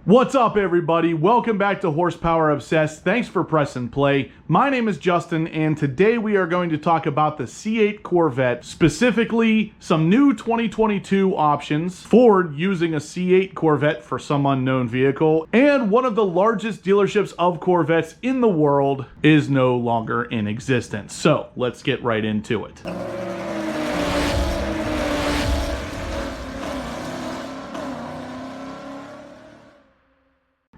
What's up, everybody? Welcome back to Horsepower Obsessed. Thanks for pressing play. My name is Justin, and today we are going to talk about the C8 Corvette, specifically some new 2022 options, Ford using a C8 Corvette for some unknown vehicle, and one of the largest dealerships of Corvettes in the world is no longer in existence. So let's get right into it.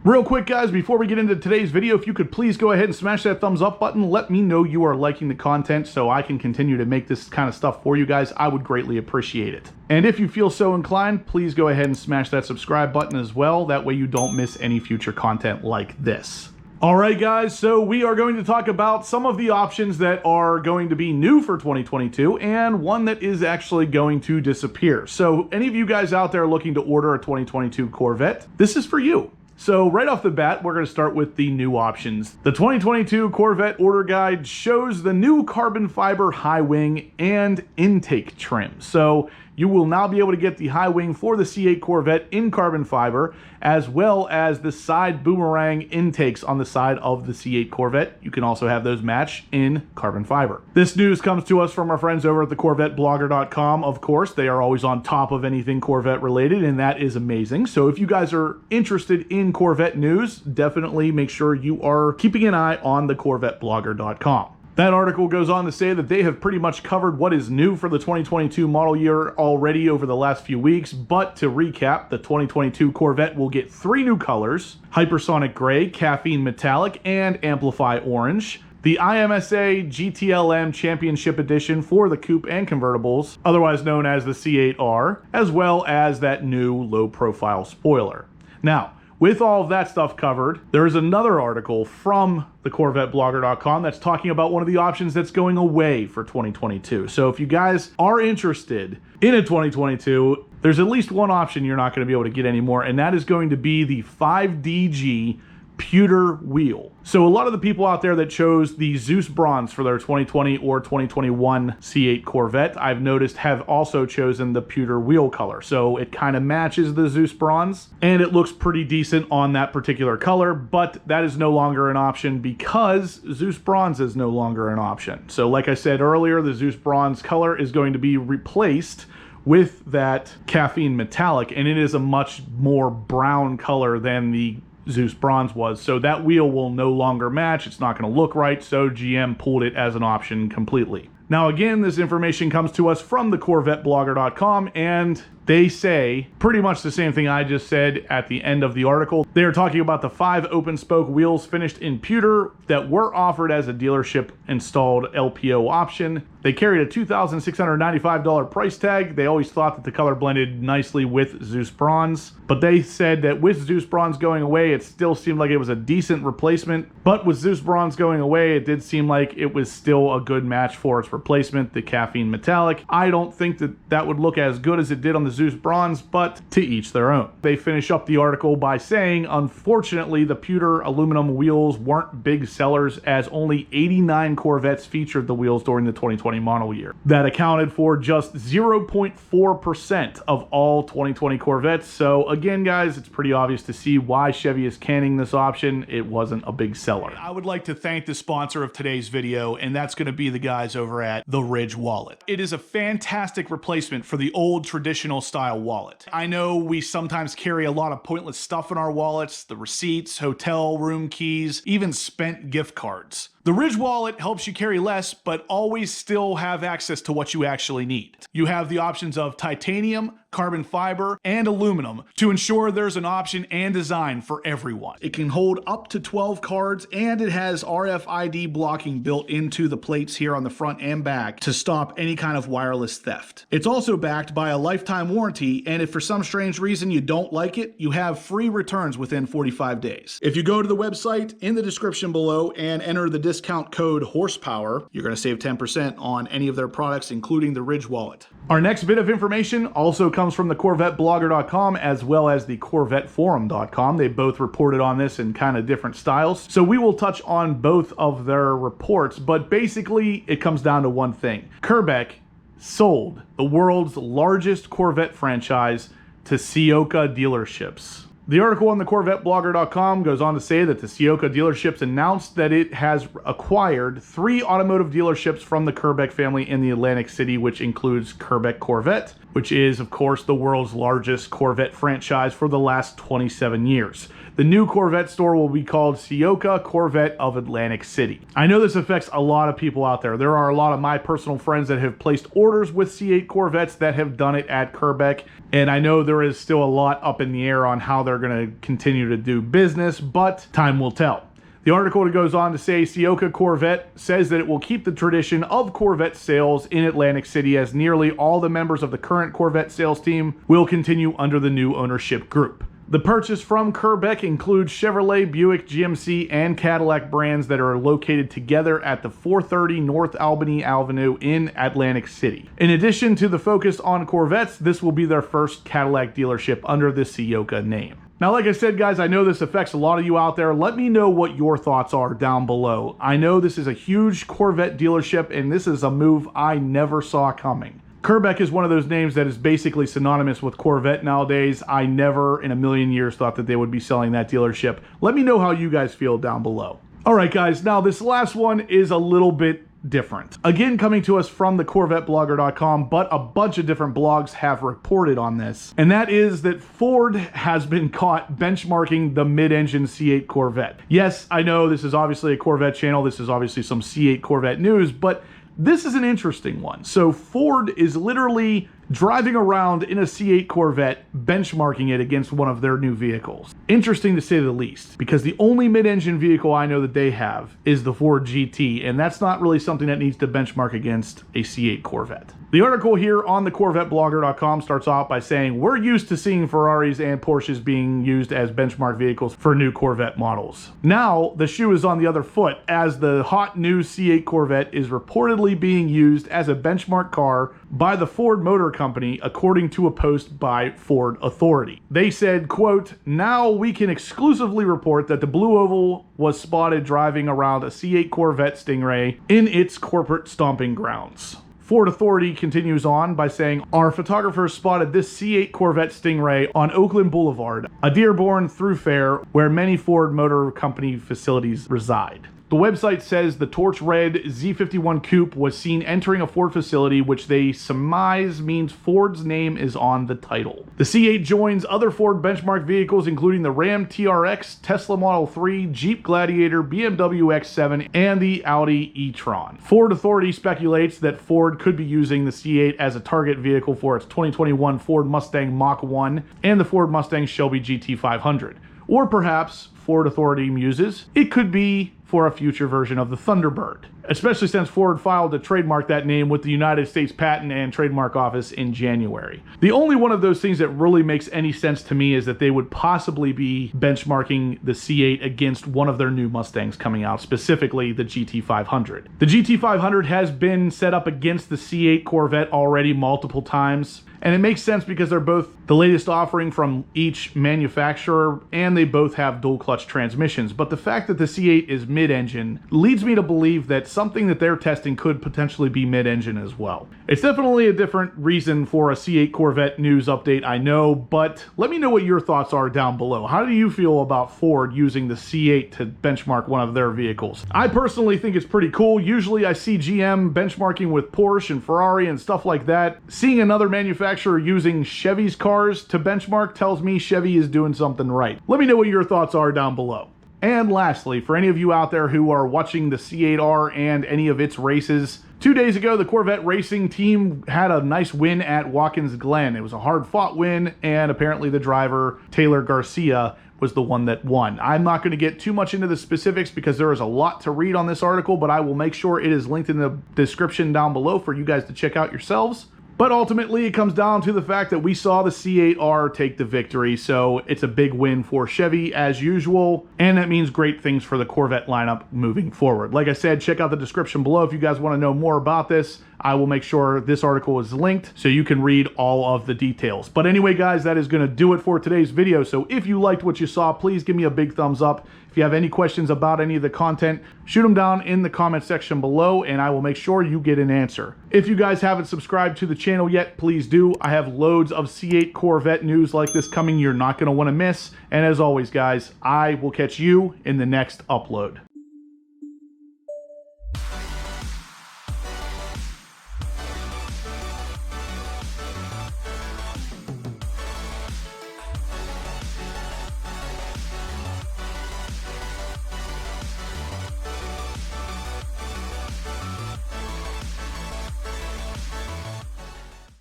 Real quick, guys, before we get into today's video, if you could please go ahead and smash that thumbs up button. Let me know you are liking the content so I can continue to make this kind of stuff for you guys. I would greatly appreciate it. And if you feel so inclined, please go ahead and smash that subscribe button as well. That way you don't miss any future content like this. All right, guys, so we are going to talk about some of the options that are going to be new for 2022 and one that is actually going to disappear. So any of you guys out there looking to order a 2022 Corvette, this is for you. So right off the bat, we're going to start with the new options. The 2022 Corvette order guide shows the new carbon fiber high wing and intake trim. So you will now be able to get the high wing for the C8 Corvette in carbon fiber, as well as the side boomerang intakes on the side of the C8 Corvette. You can also have those match in carbon fiber. This news comes to us from our friends over at the CorvetteBlogger.com. Of course, they are always on top of anything Corvette related, and that is amazing. So if you guys are interested in Corvette news, definitely make sure you are keeping an eye on the CorvetteBlogger.com. That article goes on to say that they have pretty much covered what is new for the 2022 model year already over the last few weeks, but to recap, the 2022 Corvette will get 3 new colors: Hypersonic Gray, Caffeine Metallic, and Amplify Orange. The IMSA GTLM Championship Edition for the coupe and convertibles, otherwise known as the C8R, as well as that new low-profile spoiler. Now, with all of that stuff covered, there is another article from the CorvetteBlogger.com that's talking about one of the options that's going away for 2022. So if you guys are interested in a 2022, there's at least one option you're not going to be able to get anymore, and that is going to be the 5DG pewter wheel. So a lot of the people out there that chose the Zeus Bronze for their 2020 or 2021 C8 Corvette, I've noticed have also chosen the pewter wheel color. So it kind of matches the Zeus Bronze and it looks pretty decent on that particular color, but that is no longer an option because Zeus Bronze is no longer an option. So like I said earlier, the Zeus Bronze color is going to be replaced with that Caffeine Metallic, and it is a much more brown color than the Zeus Bronze was, so that wheel will no longer match. It's not going to look right, so GM pulled it as an option completely. Now again, this information comes to us from the CorvetteBlogger.com, and they say pretty much the same thing I just said at the end of the article. They are talking about the 5 open spoke wheels finished in pewter that were offered as a dealership installed LPO option. They carried a $2,695 price tag. They always thought that the color blended nicely with Zeus Bronze, but they said that with Zeus Bronze going away, it still seemed like it was a decent replacement. But with Zeus Bronze going away, it did seem like it was still a good match for its replacement, the Caffeine Metallic. I don't think that that would look as good as it did on the Zeus Bronze, but to each their own. They finish up the article by saying, unfortunately, the pewter aluminum wheels weren't big sellers, as only 89 Corvettes featured the wheels during the 2020 model year. That accounted for just 0.4% of all 2020 Corvettes. So again, guys, it's pretty obvious to see why Chevy is canning this option. It wasn't a big seller. I would like to thank the sponsor of today's video, and that's going to be the guys over at the Ridge Wallet. It is a fantastic replacement for the old traditional style wallet. I know we sometimes carry a lot of pointless stuff in our wallets: the receipts, hotel room keys, even spent gift cards. The Ridge Wallet helps you carry less, but always still have access to what you actually need. You have the options of titanium, carbon fiber, and aluminum to ensure there's an option and design for everyone. It can hold up to 12 cards, and it has RFID blocking built into the plates here on the front and back to stop any kind of wireless theft. It's also backed by a lifetime warranty, and if for some strange reason you don't like it, you have free returns within 45 days. If you go to the website in the description below and enter the discount code HORSEPOWER, you're going to save 10% on any of their products, including the Ridge Wallet. Our next bit of information also comes from the CorvetteBlogger.com as well as the CorvetteForum.com. They both reported on this in kind of different styles, so we will touch on both of their reports, but basically it comes down to one thing. Kerbeck sold the world's largest Corvette franchise to Ciocca dealerships. The article on the CorvetteBlogger.com goes on to say that the Ciocca dealerships announced that it has acquired 3 automotive dealerships from the Kerbeck family in the Atlantic City, which includes Kerbeck Corvette, which is, of course, the world's largest Corvette franchise for the last 27 years. The new Corvette store will be called Ciocca Corvette of Atlantic City. I know this affects a lot of people out there. There are a lot of my personal friends that have placed orders with C8 Corvettes that have done it at Kerbeck, and I know there is still a lot up in the air on how they're going to continue to do business, but time will tell. The article goes on to say Ciocca Corvette says that it will keep the tradition of Corvette sales in Atlantic City, as nearly all the members of the current Corvette sales team will continue under the new ownership group. The purchase from Kerbeck includes Chevrolet, Buick, GMC, and Cadillac brands that are located together at the 430 North Albany Avenue in Atlantic City. In addition to the focus on Corvettes, this will be their first Cadillac dealership under the Ciocca name. Now, like I said, guys, I know this affects a lot of you out there. Let me know what your thoughts are down below. I know this is a huge Corvette dealership, and this is a move I never saw coming. Kerbeck is one of those names that is basically synonymous with Corvette nowadays. I never in a million years thought that they would be selling that dealership. Let me know how you guys feel down below. All right, guys, now this last one is a little bit different. Again, coming to us from the CorvetteBlogger.com, but a bunch of different blogs have reported on this, and that is that Ford has been caught benchmarking the mid-engine C8 Corvette. Yes, I know this is obviously a Corvette channel. This is obviously some C8 Corvette news, but this is an interesting one. So Ford is literally driving around in a C8 Corvette, benchmarking it against one of their new vehicles. Interesting to say the least, because the only mid-engine vehicle I know that they have is the Ford GT, and that's not really something that needs to benchmark against a C8 Corvette. The article here on the CorvetteBlogger.com starts off by saying, we're used to seeing Ferraris and Porsches being used as benchmark vehicles for new Corvette models. Now, the shoe is on the other foot, as the hot new C8 Corvette is reportedly being used as a benchmark car by the Ford Motor Company, according to a post by Ford Authority. They said, quote, now we can exclusively report that the Blue Oval was spotted driving around a C8 Corvette Stingray in its corporate stomping grounds. Ford Authority continues on by saying, our photographers spotted this C8 Corvette Stingray on Oakland Boulevard, a Dearborn thoroughfare where many Ford Motor Company facilities reside. The website says the torch red Z51 coupe was seen entering a Ford facility, which they surmise means Ford's name is on the title. The C8 joins other Ford benchmark vehicles, including the Ram TRX, Tesla Model 3, Jeep Gladiator, BMW X7, and the Audi e-tron. Ford Authority speculates that Ford could be using the C8 as a target vehicle for its 2021 Ford Mustang Mach-1 and the Ford Mustang Shelby GT500. Or perhaps, Ford Authority muses, it could be for a future version of the Thunderbird, especially since Ford filed to trademark that name with the United States Patent and Trademark Office in January. The only one of those things that really makes any sense to me is that they would possibly be benchmarking the C8 against one of their new Mustangs coming out, specifically the GT500. The GT500 has been set up against the C8 Corvette already multiple times, and it makes sense because they're both the latest offering from each manufacturer, and they both have dual clutch transmissions. But the fact that the C8 is mid-engine leads me to believe that something that they're testing could potentially be mid-engine as well. It's definitely a different reason for a C8 Corvette news update, I know, but let me know what your thoughts are down below. How do you feel about Ford using the C8 to benchmark one of their vehicles? I personally think it's pretty cool. Usually I see GM benchmarking with Porsche and Ferrari and stuff like that. Seeing another manufacturer using Chevy's cars to benchmark tells me Chevy is doing something right. Let me know what your thoughts are down below. And lastly, for any of you out there who are watching the C8R and any of its races, 2 days ago, the Corvette racing team had a nice win at Watkins Glen. It was a hard-fought win, and apparently the driver, Taylor Garcia, was the one that won. I'm not going to get too much into the specifics because there is a lot to read on this article, but I will make sure it is linked in the description down below for you guys to check out yourselves. But ultimately, it comes down to the fact that we saw the C8R take the victory, so it's a big win for Chevy as usual, and that means great things for the Corvette lineup moving forward. Like I said, check out the description below if you guys want to know more about this. I will make sure this article is linked so you can read all of the details. But anyway, guys, that is going to do it for today's video. So if you liked what you saw, please give me a big thumbs up. If you have any questions about any of the content, shoot them down in the comment section below and I will make sure you get an answer. If you guys haven't subscribed to the channel yet, please do. I have loads of C8 Corvette news like this coming you're not going to want to miss. And as always, guys, I will catch you in the next upload.